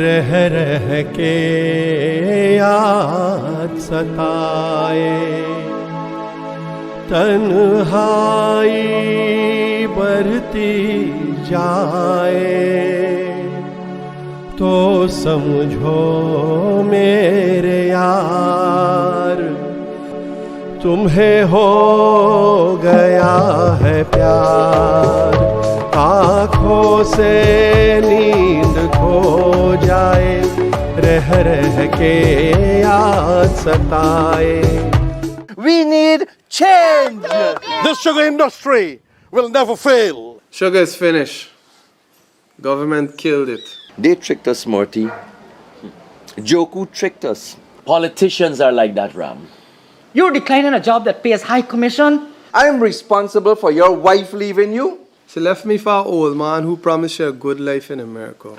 रह रह के याद सताए, तन्हाई बढ़ती जाए तो समझो मेरे यार, तुम्हें हो गया है प्यार। आँखों से नींद खो जाए, रह रह के याद सताए। We need change. This sugar industry will never fail. Sugar is finished. Government killed it. They tricked us, Morty. Joku tricked us. Politicians are like that, Ram. You're declining a job that pays high commission? I'm responsible for your wife leaving you. She left me for an old man who promised her a good life in America.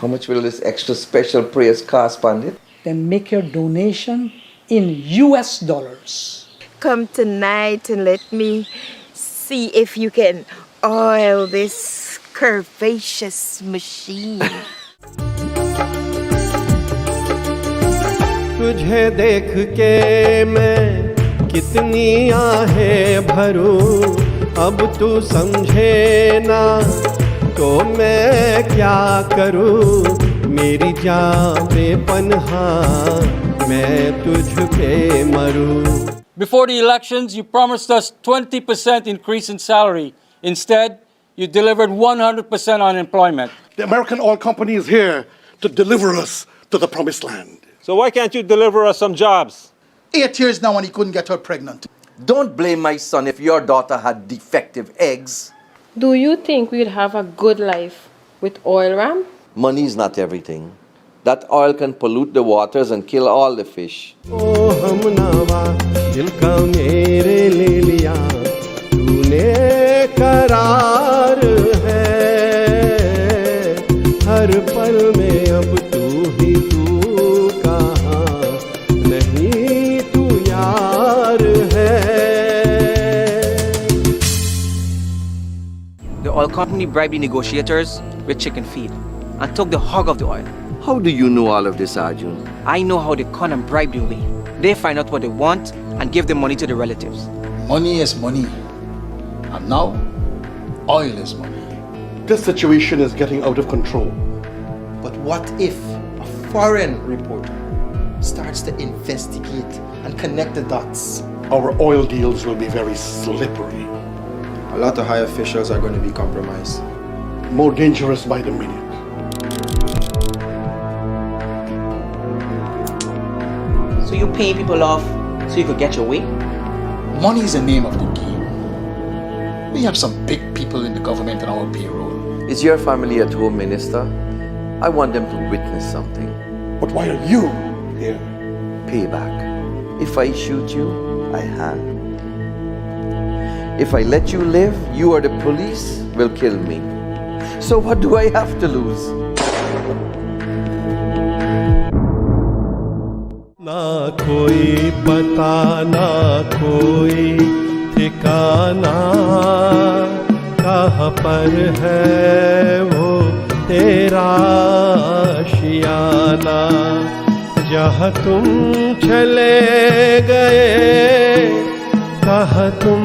How much will this extra special praise cost, Pandit? Then make your donation in US dollars. Come tonight and let me see if you can oil this curvaceous machine. तुझे देख के मैं कितनी आहें भरूं, अब तू समझे ना तो मैं क्या करूं। मेरी जान बेपन्हा मैं तुझ पे मरूं। Before the elections, you promised us 20% increase in salary. Instead, you delivered 100% unemployment. The American oil company is here to deliver us to the promised land. So why can't you deliver us some jobs? 8 years now and he couldn't get her pregnant. Don't blame my son if your daughter had defective eggs. Do you think we'd have a good life with oil, Ram? Money is not everything. That oil can pollute the waters and kill all the fish. ओ हमनावा दिल का मेरे ले लिया तूने करार है, हर पल में अब तू ही तू कहाँ, नहीं तू यार है। The oil company bribed the negotiators with chicken feed and took the hog of the oil. How do you know all of this, Arjun? I know how they con and bribe their way. They find out what they want and give the money to the relatives. Money is money. And now, oil is money. This situation is getting out of control. But what if a foreign reporter starts to investigate and connect the dots? Our oil deals will be very slippery. A lot of high officials are going to be compromised. More dangerous by the minute. So you pay people off so you could get your way? Money is the name of the game. We have some big people in the government on our payroll. Is your family at home, Minister? I want them to witness something. But why are you here? Payback. If I shoot you, I hang. If I let you live, you or the police will kill me. So what do I have to lose? ना कोई पता ना कोई ठिकाना, कहाँ पर है वो तेरा आशियाना। जहाँ तुम चले गए, कहाँ तुम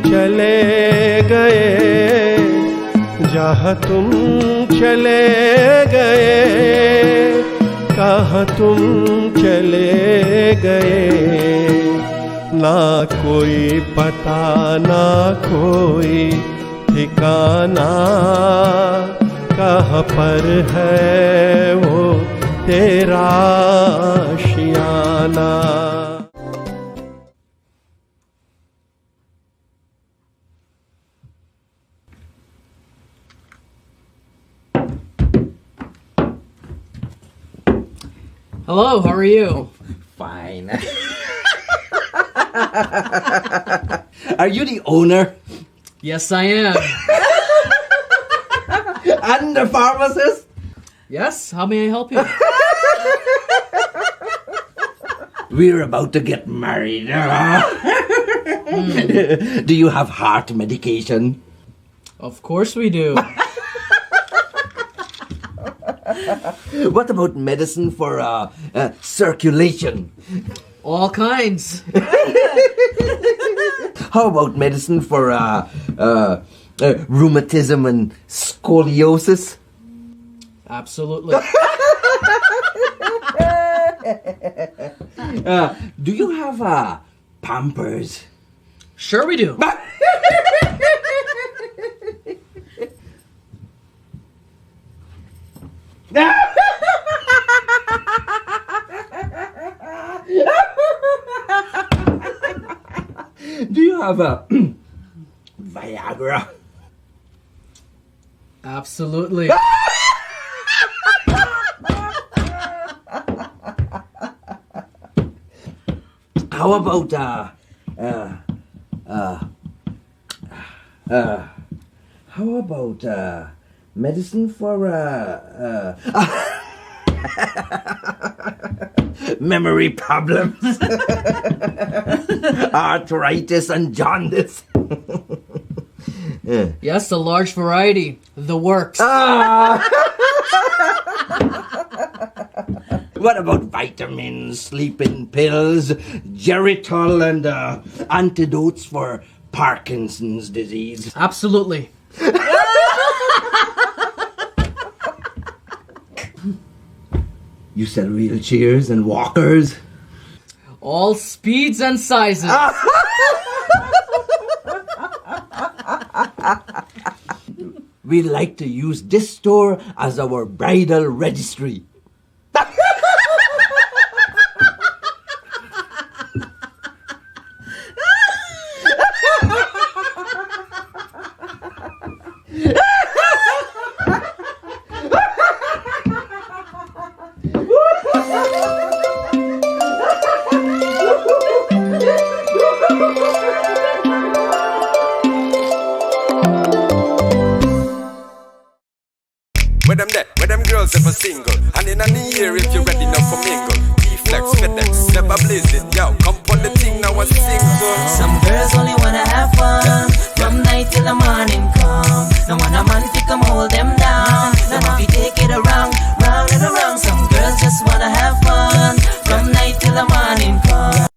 चले गए, जहाँ तुम चले गए, कहाँ तुम चले गए। ना कोई पता ना कोई ठिकाना, कहाँ पर है वो तेरा आशियाना। Hello, how are you? Fine. Are you the owner? Yes, I am. And the pharmacist? Yes, how may I help you? We're about to get married. Do you have heart medication? Of course we do. What about medicine for circulation? All kinds. How about medicine for rheumatism and scoliosis? Absolutely. Do you have Pampers? Sure we do. Do you have Viagra? Absolutely. How about how about medicine for memory problems, arthritis, and jaundice? Yes, a large variety. The works. What about vitamins, sleeping pills, geritol, and antidotes for Parkinson's disease? Absolutely. You sell wheelchairs and walkers? All speeds and sizes. We like to use this store as our bridal registry. Where them there? Where them girls ever single? And in the year if you're ready now for mingle. T-Flex, FedEx, never blazed it. Yo, come on the thing now and single. Some girls only wanna have fun from night till the morning come. No want a man to come hold them down. Now if you take it around, round and around. Some girls just wanna have fun from night till the morning come.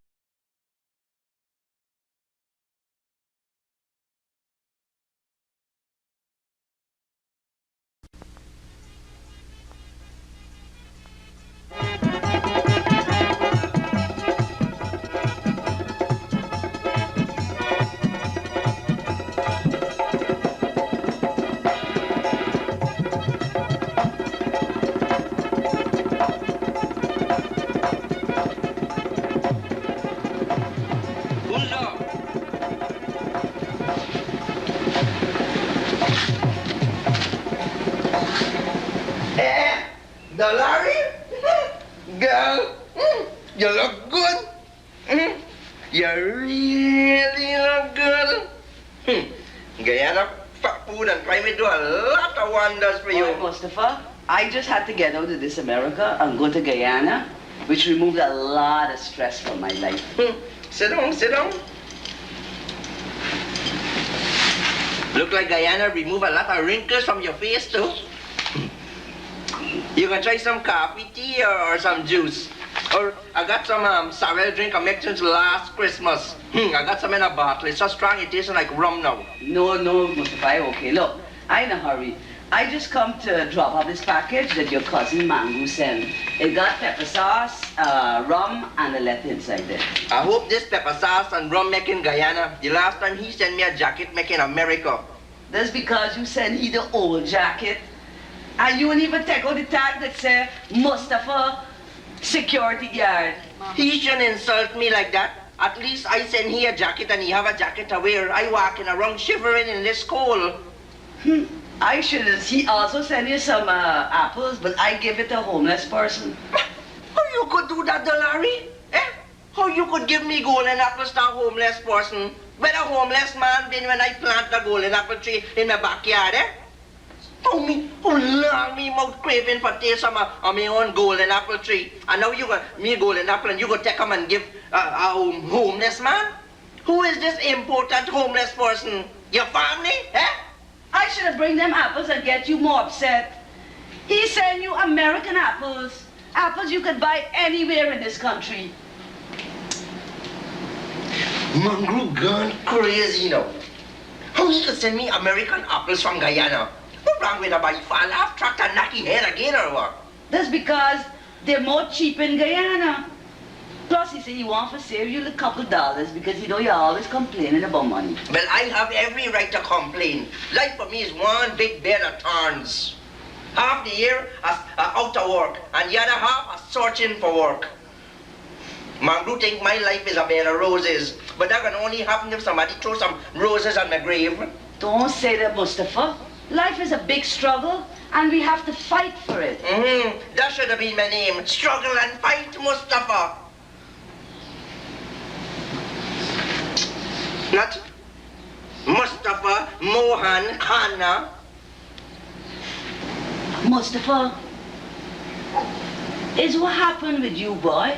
Larry? Girl, you look good. You really look good. Guyana fat food and climate do a lot of wonders for you. Mustafa, I just had to get out of this America and go to Guyana, which removed a lot of stress from my life. Sit down, sit down. Look like Guyana remove a lot of wrinkles from your face too. You can try some coffee, tea, or some juice. Or I got some sorrel drink I made since last Christmas. I got some in a bottle. It's so strong it tastes like rum now. No, Mustafa, okay. Look, I in a hurry. I just come to drop off this package that your cousin Mangu sent. It got pepper sauce, rum, and a letter inside there. I hope this pepper sauce and rum make in Guyana. The last time he sent me a jacket make in America. That's because you sent he the old jacket. And you won't even take out the tag that say Mustafa security guard. He shouldn't insult me like that. At least I send he a jacket and he have a jacket to wear. I walking around shivering in this cold. I should have. He also sent you some apples, but I give it to a homeless person. How you could do that, Larry? How you could give me golden apples to a homeless person? Where a homeless man been when I plant the golden apple tree in my backyard, How long me mouth craving for taste of my own golden apple tree. And now you got me golden apple and you go take them and give a homeless man? Who is this important homeless person? Your family, I should have bring them apples and get you more upset. He sent you American apples. Apples you could buy anywhere in this country. Mangru gone crazy now. How he could send me American apples from Guyana? What wrong with a buy fall off tractor knock his head again or what? That's because they're more cheap in Guyana. Plus, he said he wants to save you a couple dollars because you know you're always complaining about money. Well, I have every right to complain. Life for me is one big bed of thorns. Half the year out of work, and the other half searching for work. Mangru think my life is a bed of roses, but that can only happen if somebody throws some roses on my grave. Don't say that, Mustafa. Life is a big struggle, and we have to fight for it. That should have been my name. Struggle and fight, Mustafa. Not Mustafa Mohan Khanna. Mustafa, is what happened with you, boy?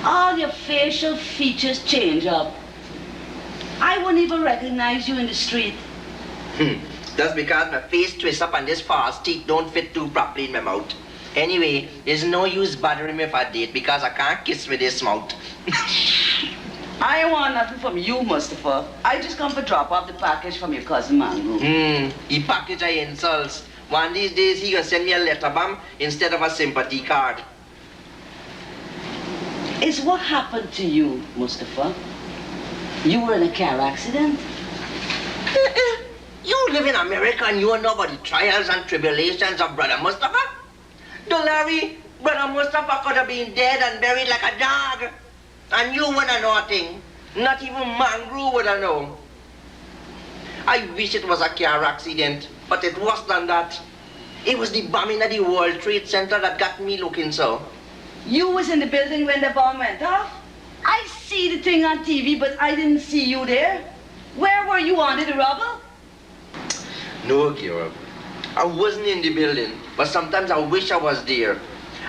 All your facial features change up. I wouldn't even recognize you in the street. That's because my face twists up and this false teeth don't fit too properly in my mouth. Anyway, there's no use bothering me for a date because I can't kiss with this mouth. I want nothing from you, Mustafa. I just come to drop off the package from your cousin Mangru. He package I insults. One of these days he gonna send me a letter bomb instead of a sympathy card. Is what happened to you, Mustafa? You were in a car accident? You live in America and you don't know about the trials and tribulations of Brother Mustafa? Larry, Brother Mustafa could have been dead and buried like a dog. And you wouldn't know nothing. Not even Mangru would have known. I wish it was a car accident, but it worse than that. It was the bombing at the World Trade Center that got me looking so. You was in the building when the bomb went off? I see the thing on TV, but I didn't see you there. Where were you under the rubble? No, girl. I wasn't in the building, but sometimes I wish I was there.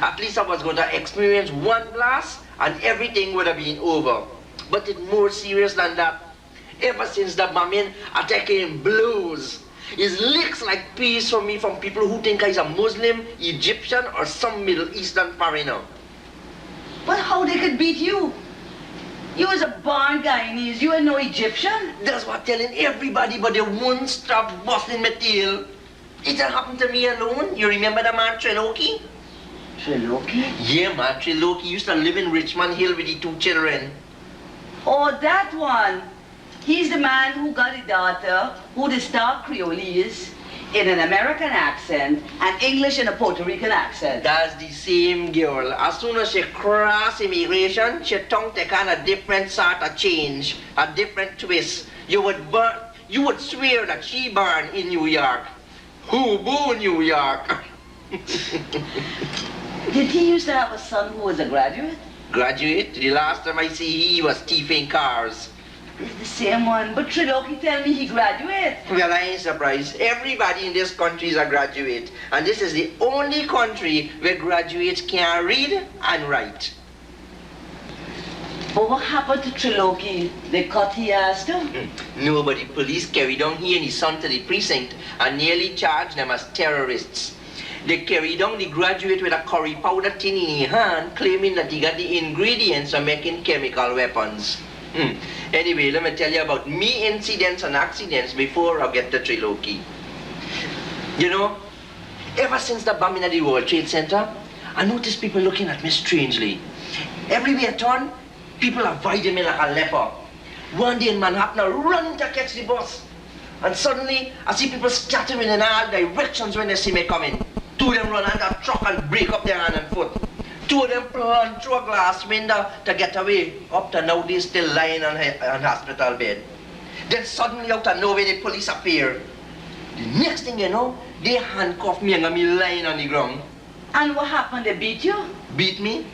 At least I was going to experience one blast and everything would have been over. But it's more serious than that. Ever since the bombing, I taking blows. It's licks like peas from me from people who think I'm a Muslim, Egyptian, or some Middle Eastern foreigner. But how they could beat you? You was a born Guyanese, you ain't no Egyptian. That's what I'm telling everybody, but they won't stop busting my tail. It didn't happen to me alone. You remember the man Triloki? Triloki? Yeah, man, Triloki used to live in Richmond Hill with the 2 children. Oh, that one. He's the man who got a daughter who the star Creole is in an American accent and English in a Puerto Rican accent. That's the same girl. As soon as she crossed immigration, she tongue take on a different sort of change, a different twist. You would swear that she born in New York. Who boo New York? Did he used to have a son who was a graduate? Graduate? The last time I see he was thieving cars. It's the same one, but Triloki tell me he graduate. Well, I ain't surprised. Everybody in this country is a graduate. And this is the only country where graduates can read and write. But what happened to Triloki? They cut his ass too? Nobody. Police carried down he and his son to the precinct and nearly charged them as terrorists. They carried down the graduate with a curry powder tin in his hand, claiming that he got the ingredients for making chemical weapons. Anyway, let me tell you about me incidents and accidents before I get to Triloki. You know, ever since the bombing at the World Trade Center, I noticed people looking at me strangely. Everywhere I turn, people avoiding me like a leper. One day in Manhattan, I run to catch the bus. And suddenly, I see people scattering in all directions when they see me coming. 2 of them run under a truck and break up their hand and foot. 2 of them plunge through a glass window to get away. Up to now, they're still lying on hospital bed. Then suddenly, out of nowhere, the police appear. The next thing you know, they handcuff me and me lying on the ground. And what happened? They beat you? Beat me?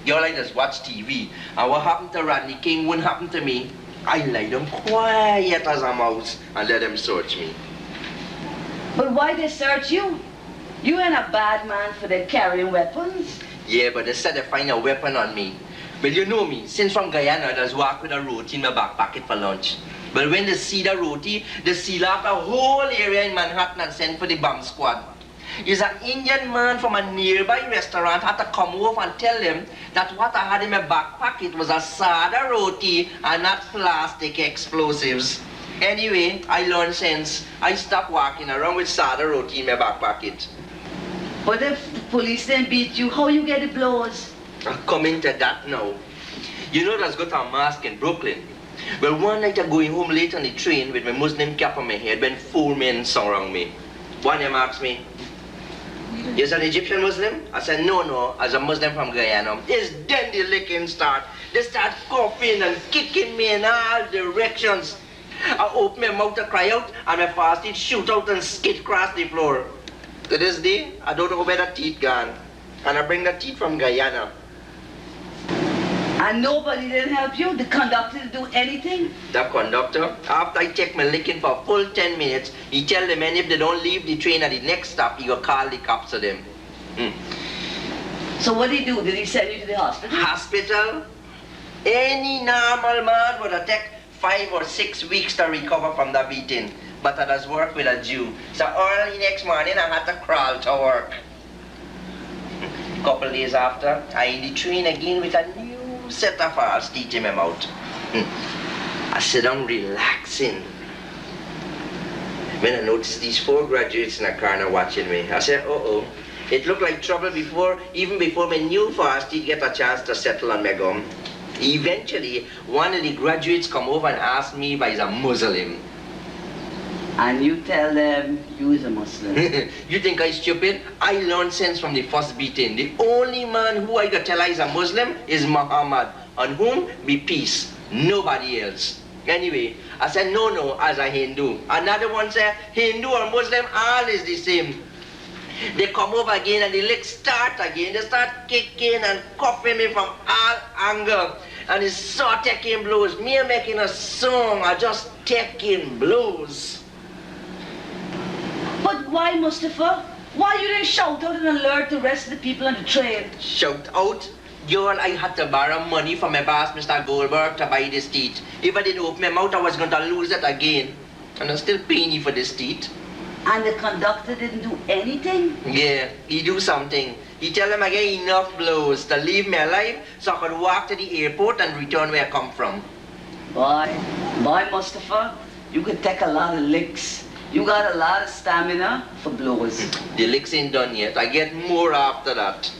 Girl, I just watch TV. And what happened to Rodney King wouldn't happen to me. I lie down quiet as a mouse and let them search me. But why they search you? You ain't a bad man for them carrying weapons. Yeah, but they said they find a weapon on me. Well, you know me. Since from Guyana, I just walk with a roti in my back pocket for lunch. But when they see the roti, they seal off a whole area in Manhattan and send for the bomb squad. is an Indian man from a nearby restaurant had to come over and tell him that what I had in my back pocket was a sada roti and not plastic explosives. Anyway, I learned sense. I stopped walking around with sada roti in my back pocket. But if the police then beat you, how you get the blows? I'm coming to that now. You know that's got a mask in Brooklyn. Well, one night I'm going home late on the train with my Muslim cap on my head when 4 men surround me. One of them asked me, "You're an Egyptian Muslim?" I said, no, as a Muslim from Guyana. It's then the licking start. They start coughing and kicking me in all directions. I open my mouth to cry out and my fast teeth shoot out and skid across the floor. To this day, I don't know where the teeth gone. And I bring the teeth from Guyana. And nobody didn't help you? The conductor didn't do anything? The conductor, after I take my licking for a full 10 minutes, he tell the men if they don't leave the train at the next stop, he will call the cops to them. So what did he do? Did he send you to the hospital? Hospital? Any normal man would have taken 5 or 6 weeks to recover from the beating. But I does work with a Jew. So early next morning I had to crawl to work. Couple days after, I in the train again with a new set of false teeth in my mouth. I sit down relaxing. When I noticed these 4 graduates in a corner watching me, I said, uh-oh. It looked like trouble even before my new false teeth get a chance to settle on my gum. Eventually, one of the graduates come over and ask me if I was a Muslim. And you tell them you is a Muslim. You think I'm stupid? I learned sense from the first beating. The only man who I got tell I is a Muslim is Muhammad, on whom be peace, nobody else. Anyway, I said no as a Hindu. Another one said Hindu or Muslim, all is the same. They come over again and the licks start again. They start kicking and coughing me from all anger. And it's so taking blows. Me making a song, I just taking blows. But why, Mustafa? Why you didn't shout out and alert the rest of the people on the train? Shout out? Girl, I had to borrow money from my boss, Mr. Goldberg, to buy this teeth. If I didn't open my mouth, I was going to lose it again. And I'm still paying you for this teeth. And the conductor didn't do anything? Yeah, he do something. He tell them I get enough blows to leave me alive so I could walk to the airport and return where I come from. Boy, Mustafa, you could take a lot of licks. You got a lot of stamina for blows. The licks ain't done yet. I get more after that.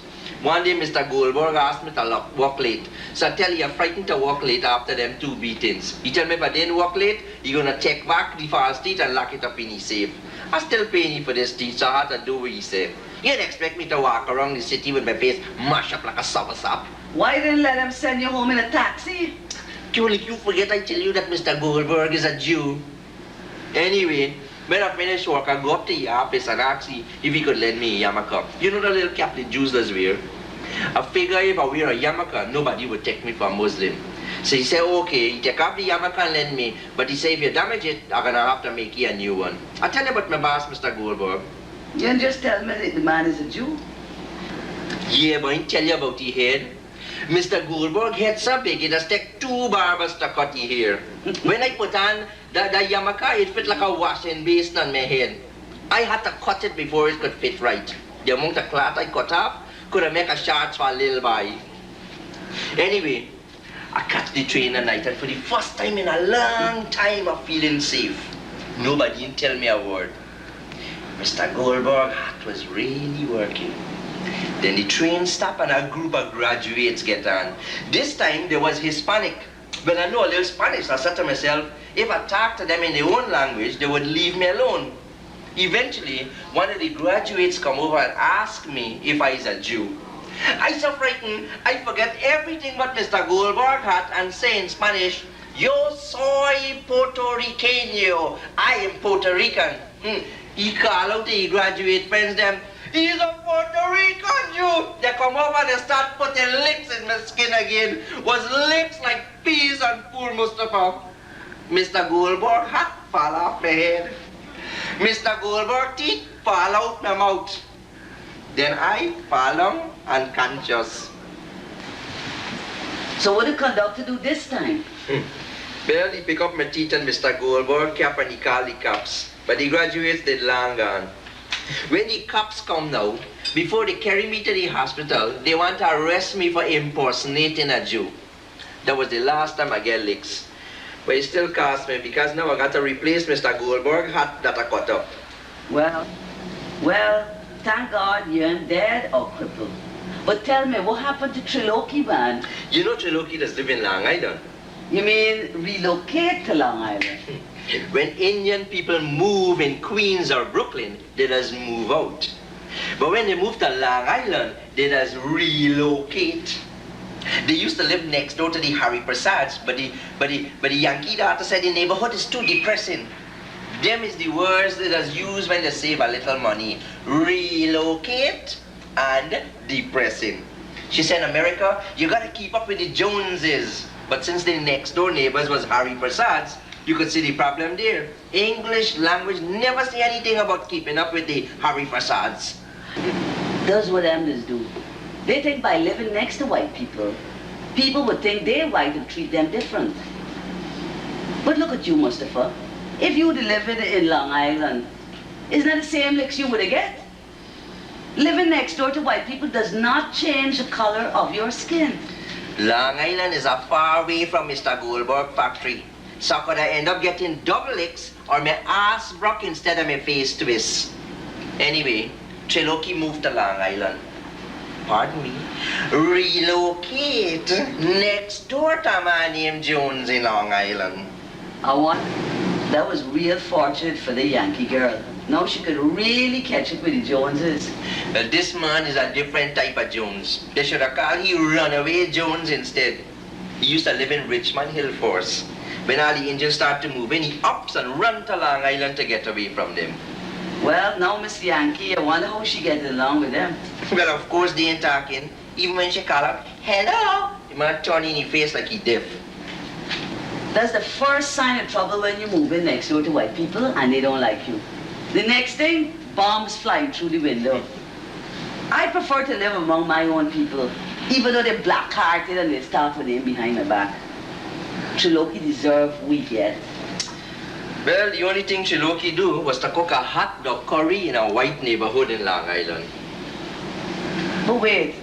One day, Mr. Goldberg asked me to walk late. So I tell you, I'm frightened to walk late after them 2 beatings. He tell me if I didn't walk late, he gonna take back the false teeth and lock it up in his safe. I still paying you for this teeth, so I had to do what he said. You didn't expect me to walk around the city with my face mashed up like a soursop. Why didn't let him send you home in a taxi? Surely you forget I tell you that Mr. Goldberg is a Jew. Anyway, when I finish work, I go up to the office and ask him if he could lend me a yarmulke. You know the little cap the Jews does wear? I figure if I wear a yarmulke, nobody would take me for a Muslim. So he said, okay, he take off the yarmulke and lend me, but he said if you damage it, I'm gonna have to make you a new one. I tell you about my boss, Mr. Goldberg. You didn't just tell me that the man is a Jew? Yeah, but I tell you about the head. Mr. Goldberg head so big, it just take 2 barbers to cut the hair. When I put on the yarmulke, it fit like a washing basin on my head. I had to cut it before it could fit right. The amount of cloth I cut off could have made a shorts for a little boy. Anyway, I catch the train at night, and for the first time in a long time, I'm feeling safe. Nobody didn't tell me a word. Mr. Goldberg's heart was really working. Then the train stopped and a group of graduates get on. This time there was Hispanic. When I know a little Spanish, I said to myself, if I talk to them in their own language, they would leave me alone. Eventually, one of the graduates come over and ask me if I is a Jew. I so frightened, I forget everything but Mr. Goldberg had and say in Spanish, Yo soy Puerto Riqueño. I am Puerto Rican. He called out to the graduate friends them, he's a Puerto Rican Jew. They come over and they start putting licks in my skin again. Was licks like peas and poor Mustafa. Mr. Goldberg hat fall off my head. Mr. Goldberg teeth fall out my mouth. Then I fall down unconscious. So what did the conductor do this time? Well, he pick up my teeth and Mr. Goldberg cap and he call the cops. But the graduates did long gone. When the cops come now, before they carry me to the hospital, they want to arrest me for impersonating a Jew. That was the last time I get licks. But it still cost me because now I got to replace Mr. Goldberg hat that I cut up. Well, thank God you ain't dead or crippled. But tell me, what happened to Triloki, man? You know Triloki does live in Long Island. You mean relocate to Long Island? When Indian people move in Queens or Brooklyn, they just move out. But when they move to Long Island, they just relocate. They used to live next door to the Harry Prasads, but the Yankee daughter said the neighborhood is too depressing. Them is the words they just use when they save a little money. Relocate and depressing. She said, in America, you gotta keep up with the Joneses. But since the next door neighbors was Harry Prasads, you could see the problem there. English language never say anything about keeping up with the Harry Prasads. That's what Amers do. They think by living next to white people, people would think they're white and treat them different. But look at you, Mustafa. If you would live in Long Island, isn't that the same licks you would get? Living next door to white people does not change the color of your skin. Long Island is a far away from Mr. Goldberg factory. So could I end up getting double licks or my ass broke instead of my face twist. Anyway, Triloki moved to Long Island. Pardon me, relocate next door to a man named Jones in Long Island. That was real fortunate for the Yankee girl. Now she could really catch it with the Joneses. Well, this man is a different type of Jones. They should have called him Runaway Jones instead. He used to live in Richmond Hill Force. When all the Indians start to move in, he ups and runs to Long Island to get away from them. Well, now Miss Yankee, I wonder how she gets along with them. Well, of course they ain't talking. Even when she call out, hello, the man turn in his face like he deaf. That's the first sign of trouble when you move in next door to white people and they don't like you. The next thing, bombs flying through the window. I prefer to live among my own people, even though they're black-hearted and they start with them behind my back. Triloki deserve weak yet. Well, the only thing Triloki do was to cook a hot dog curry in a white neighborhood in Long Island. But wait,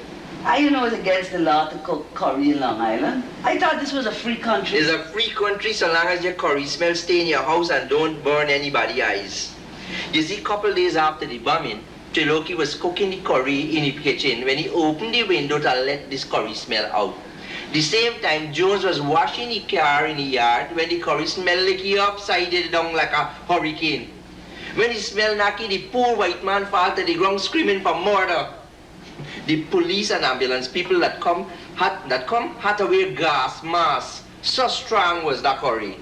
I know it's against the law to cook curry in Long Island. I thought this was a free country. It's a free country so long as your curry smell stay in your house and don't burn anybody's eyes. You see, a couple days after the bombing, Triloki was cooking the curry in the kitchen when he opened the window to let this curry smell out. The same time, Jones was washing the car in the yard when the curry smelled like he upside it down like a hurricane. When he smelled knocky, the poor white man fell to the ground screaming for murder. The police and ambulance people that come had to wear gas masks. So strong was that curry.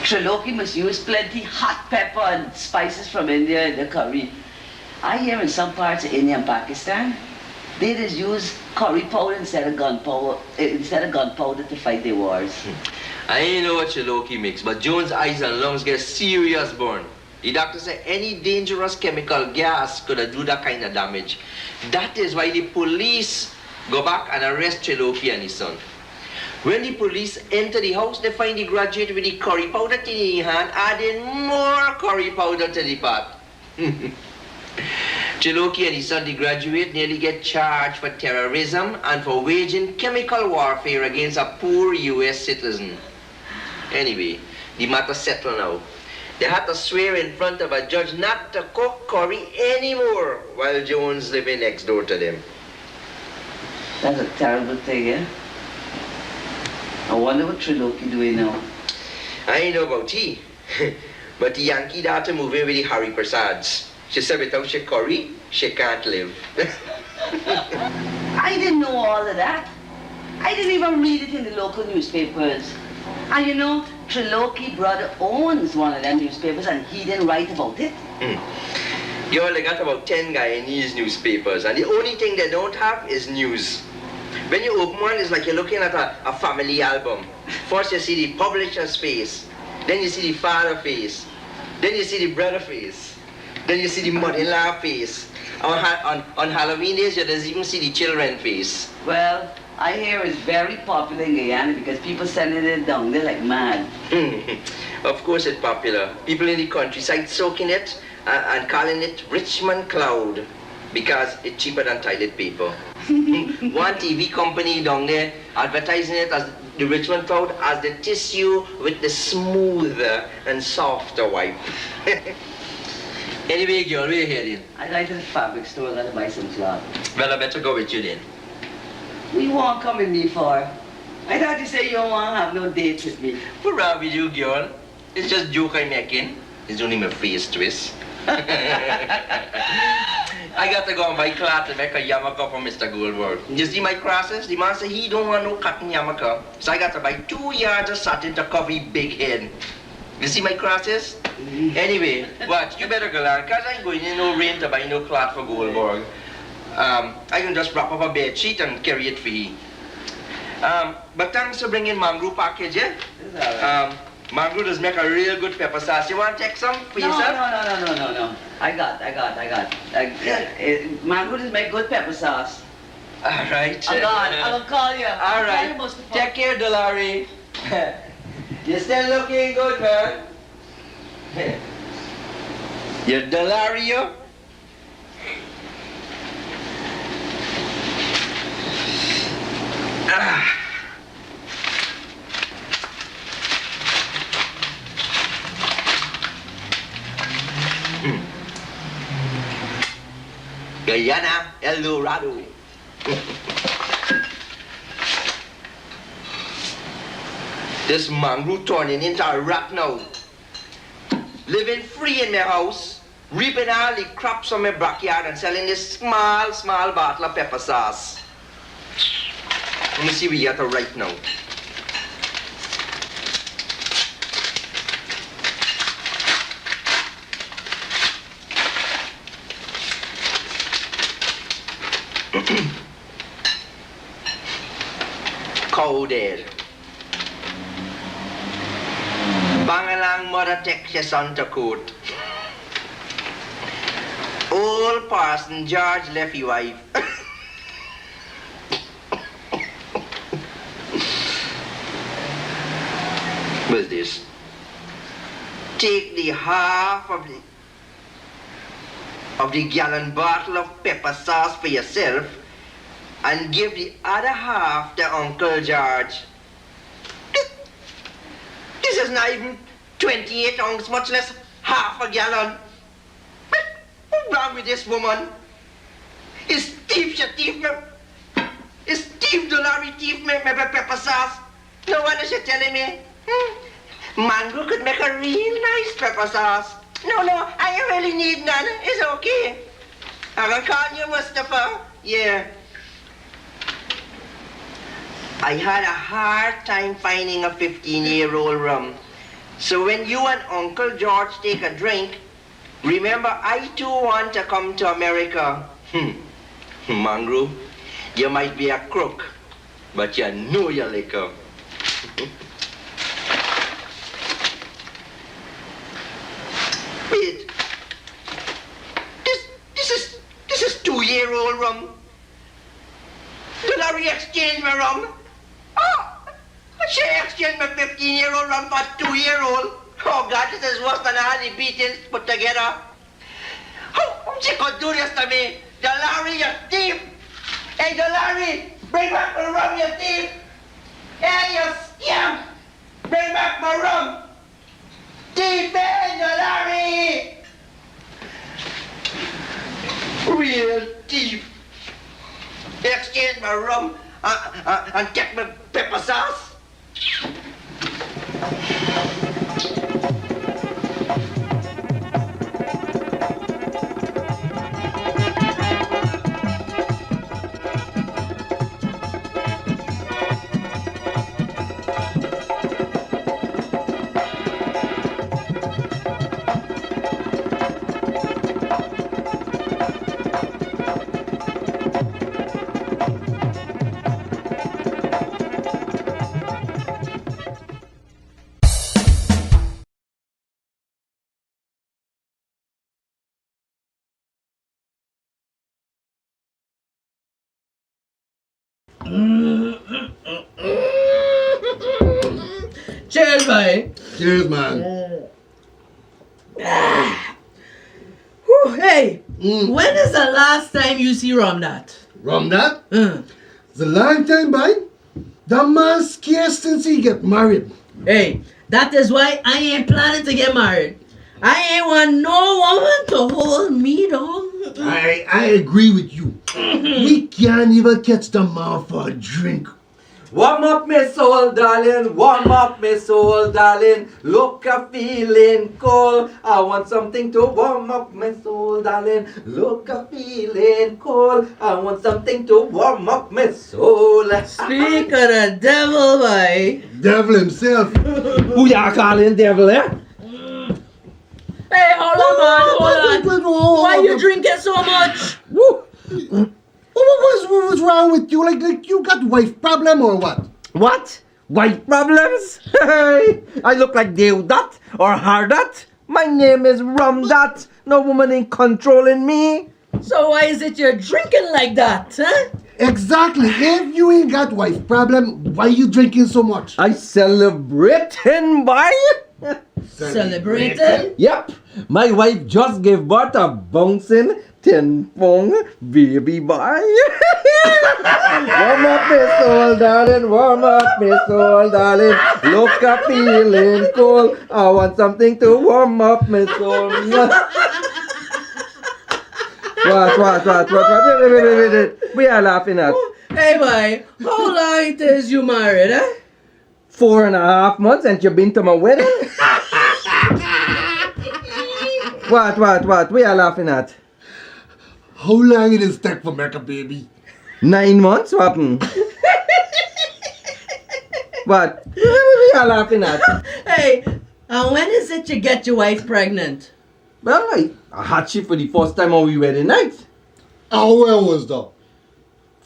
Triloki must use plenty hot pepper and spices from India in the curry. I hear in some parts of India and Pakistan, they just use curry powder instead of gunpowder to fight their wars. I ain't know what Triloki makes, but Jones' eyes and lungs get serious burn. The doctor said any dangerous chemical gas could have do that kind of damage. That is why the police go back and arrest Triloki and his son. When the police enter the house, they find the graduate with the curry powder in his hand, adding more curry powder to the pot. Triloki and his son, the graduate, nearly get charged for terrorism and for waging chemical warfare against a poor U.S. citizen. Anyway, the matter settled now. They had to swear in front of a judge not to cook curry anymore while Jones living next door to them. That's a terrible thing, eh? I wonder what Triloki doing now. I ain't know about he, but the Yankee daughter moving with the Harry Prasads. She said without she curry, she can't live. I didn't know all of that. I didn't even read it in the local newspapers. And you know, Triloki brother owns one of them newspapers and he didn't write about it. You only got about 10 guys in these newspapers and the only thing they don't have is news. When you open one, it's like you're looking at a family album. First you see the publisher's face, then you see the father face, then you see the brother face, then you see the mother-in-law face. On Halloween days, you don't even see the children face. Well, I hear it's very popular in Guyana because people sending it down there like mad. Of course it's popular. People in the countryside soaking it and calling it Richmond Cloud because it's cheaper than toilet paper. One TV company down there advertising it as the Richmond Cloud as the tissue with the smoother and softer wipe. Anyway, girl, where you heading? I'd like to the fabric store and buy some cloth. Well, I better go with you then. We won't come with me for. I thought you said you don't want to have no dates with me. What's wrong with you, girl? It's just joke I'm making. It's only my face twist. I got to go and buy cloth to make a yarmulke for Mr. Goldberg. You see my crosses? The man said he don't want no cotton yarmulke. So I got to buy 2 yards of satin to cover his big head. You see my crosses? Anyway, watch, you better go on, because I'm going in no rain to buy no cloth for Goldberg. I can just wrap up a bed sheet and carry it for you. But thanks for bringing mango package, yeah? Mango does make a real good pepper sauce. You want to take some for yourself? No. I got. Mango does make good pepper sauce. All right. I'll call you. All right. Take care, Dolari. You're still looking good, man. You're Dolario? Guyana, El Dorado. This mango turning into a rat now. Living free in my house, reaping all the crops from my backyard and selling this small bottle of pepper sauce. Let me see what you got to write now. Coded. Bangalang mother takes your son to court. Old Parson George left your wife. What's this? Take the half of the gallon bottle of pepper sauce for yourself and give the other half to Uncle George. This is not even 28 ounces, much less half a gallon. What's wrong with this woman? Is thief me? Is thief Dolari thief me pepper sauce? No wonder she's telling me. Mango could make a real nice pepper sauce. No, I don't really need none. It's okay. I'm gonna call you Mustafa. Yeah. I had a hard time finding a 15-year-old rum. So when you and Uncle George take a drink, remember I too want to come to America. Mango, you might be a crook, but you know your liquor. Wait. This is 2-year-old rum. Dolari exchange my rum. She exchanged my 15-year-old rum for 2-year-old. Oh God, this is worse than all the beatings put together. How she could do this to me? Dolari, you thief! Hey, Dolari, bring back my rum, you thief! Hey, you scam! Bring back my rum! Thief, hey, Dolari! Real thief! Exchange my rum and take my pepper sauce? Cheers, mate. Cheers, man. Hey, when is the last time you see Ramdat? Ramdat? It's a long time, boy. The man scarce since he get married. Hey, that is why I ain't planning to get married. I ain't want no woman to hold me down. I agree with you. We can't even catch the man for a drink. Warm up my soul, darling. Warm up my soul, darling. Look, I'm feeling cold. I want something to warm up my soul, darling. Look, I'm feeling cold. I want something to warm up my soul. Speak of the devil, boy. Devil himself. Who ya calling devil, eh? Hey, hold on, man. Hold on. Why you drinking so much? What's wrong with you? Like you got wife problem or what? What? Wife problems? Hey, I look like Deodat or Hardat. My name is Ramdat. No woman ain't controlling me. So why is it you're drinking like that, huh? Exactly. If you ain't got wife problem, why you drinking so much? I celebrating, boy. Celebrating? Yep. My wife just gave birth a bouncing 10-pong baby boy. Warm up my soul, darling. Warm up my soul, darling. Look, I'm feeling cold. I want something to warm up my soul. What? Wait. We are laughing at. Hey, boy. How long it is you married, eh? 4.5 months and you've been to my wedding? What? We are laughing at. How long it is take for make a baby? 9 months? What happened? What? We are laughing at. Hey, and when is it you get your wife pregnant? Well, I had she for the first time on we wedding night. How well was that?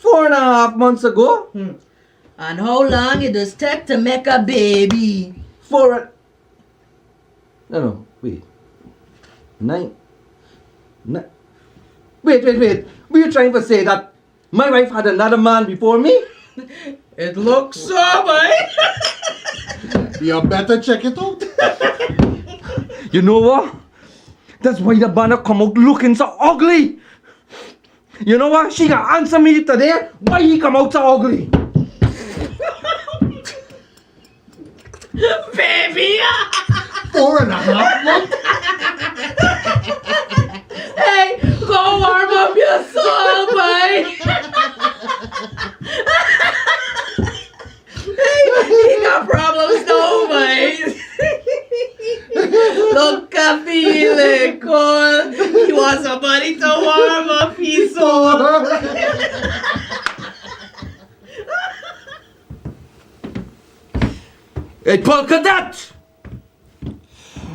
4.5 months ago. And how long it does take to make a baby? No, wait. 9. Wait. Were you trying to say that my wife had another man before me? It looks so, boy. You better check it out. You know what? That's why the banner come out looking so ugly. You know what? She can answer me today. Why he come out so ugly? Baby! 4.5 months? Hey, go warm up your soul, boy! Hey, he got problems now, boy! Look, I feeling cold. He wants somebody to warm up his soul. Hey, Polka Dot!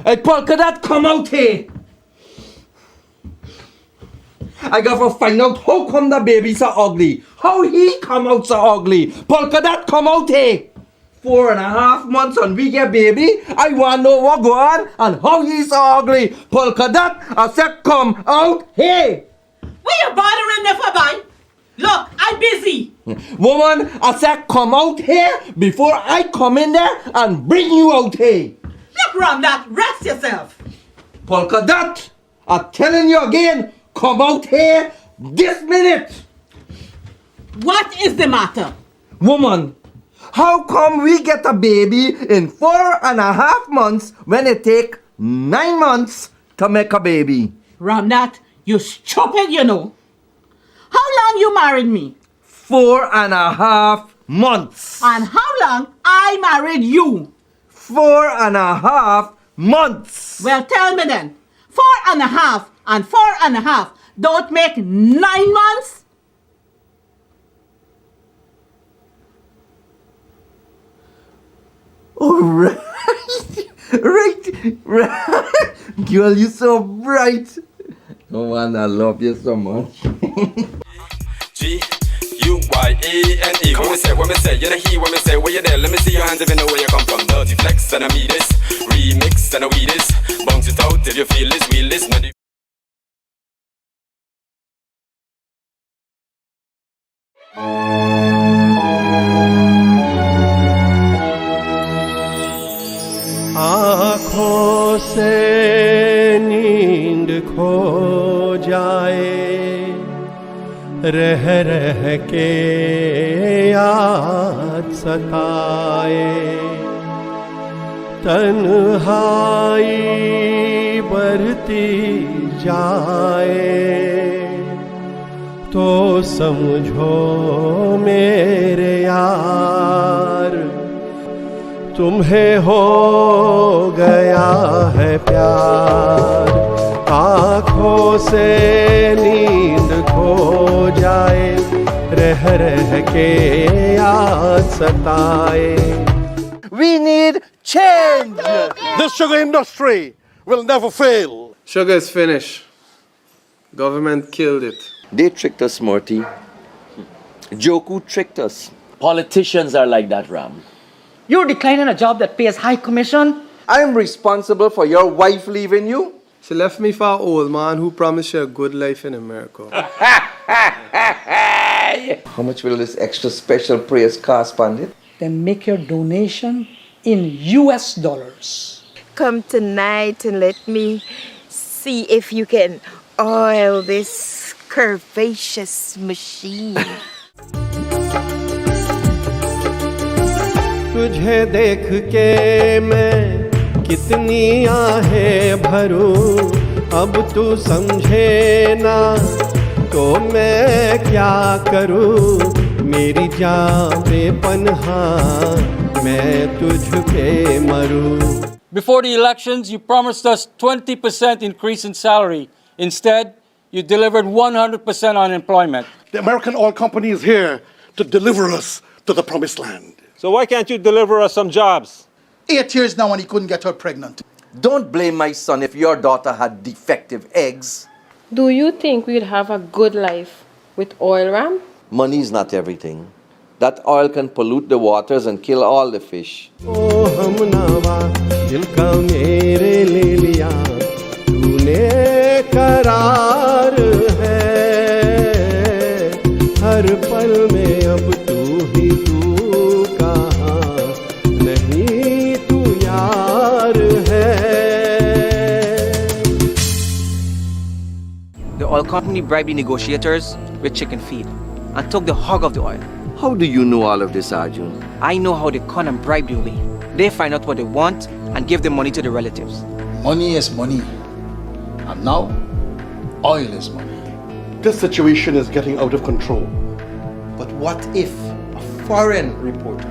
Hey, Polka Dot, come out here! I gotta find out how come the baby so ugly. How he come out so ugly. Polka Dot, come out here! 4.5 months and we get baby. I want to know what go on and how he so ugly. Polka Dot, I said come out here! What you bothering me for, boy? Look, I'm busy. Woman, I said come out here before I come in there and bring you out here. Look, Ramdat, rest yourself. Polka Dot, I'm telling you again, come out here this minute. What is the matter? Woman, how come we get a baby in 4.5 months when it take 9 months to make a baby? Ramdat, you stupid, you know. How long you married me? 4.5 months. And how long I married you? 4.5 months. Well, tell me then. 4.5 and 4.5 don't make 9 months? All right. Right. Girl, you so bright. No one, I love you so much. G-U-Y-A-N-E. When me say, you know he, when me say, where you there? Let me see your hands if you know where you come from. Dirty flex and I mean this. Remix and I we this. Bounce it out till you feel this, we listen. आँखों से नींद खो रह रह के याद सताए, तन्हाई बढ़ती जाए तो समझो मेरे यार, तुम्हें हो गया है प्यार। आँखों से नींद खो जाए, रह रह के याद सताए। We need change. This sugar industry will never fail. Sugar is finished. Government killed it. They tricked us, Morty. Joku tricked us. Politicians are like that, Ram. You're declining a job that pays high commission? I'm responsible for your wife leaving you. She left me for an old man who promised her a good life in America. How much will this extra special praise cost, Pandit? Then make your donation in US dollars. Come tonight and let me see if you can oil this curvaceous machine. तुझे देख के मैं कितनी आहें भरूं, अब तू समझे ना तो मैं क्या करूं। मेरी जान बेपन्हा मैं तुझ पे मरूं। Before the elections, you promised us 20% increase in salary. Instead, you delivered 100% unemployment. The American oil company is here to deliver us to the promised land. So why can't you deliver us some jobs? 8 years now and he couldn't get her pregnant. Don't blame my son if your daughter had defective eggs. Do you think we'd have a good life with oil, Ram? Money is not everything. That oil can pollute the waters and kill all the fish. ओ हमनावा दिल का मेरे ले लिया, तूने करार है। हर पल में अब तू ही तू कहाँ, नहीं तू यार है। The oil company bribed the negotiators with chicken feed and took the hog of the oil. How do you know all of this, Arjun? I know how they con and bribe the way. They find out what they want and give the money to the relatives. Money is money. And now, oil is money. This situation is getting out of control. But what if a foreign reporter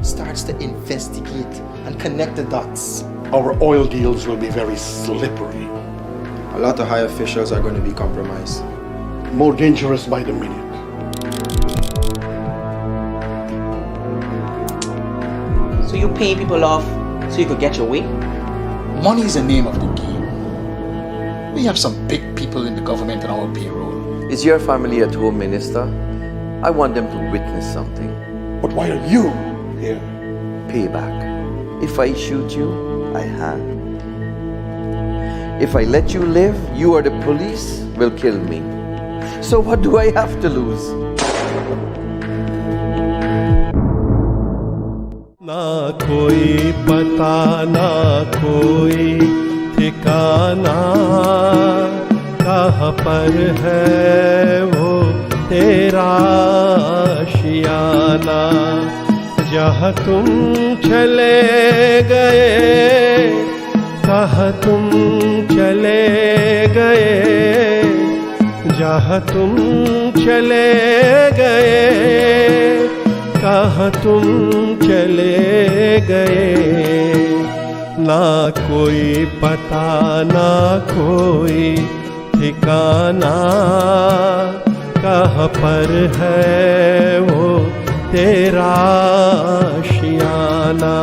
starts to investigate and connect the dots? Our oil deals will be very slippery. A lot of high officials are going to be compromised. More dangerous by the minute. So you paying people off so you could get your way? Money is the name of the game. We have some big people in the government on our payroll. Is your family at home, Minister? I want them to witness something. But why are you here? Payback. If I shoot you, I hang. If I let you live, you or the police will kill me. So what do I have to lose? ना कोई पता ना कोई ठिकाना, कहाँ पर है वो तेरा आशियाना। जहाँ तुम चले गए, कहाँ तुम चले गए, जहाँ तुम चले गए, कहाँ तुम चले गए। ना कोई पता ना कोई ठिकाना, कहाँ पर है वो तेरा आशियाना।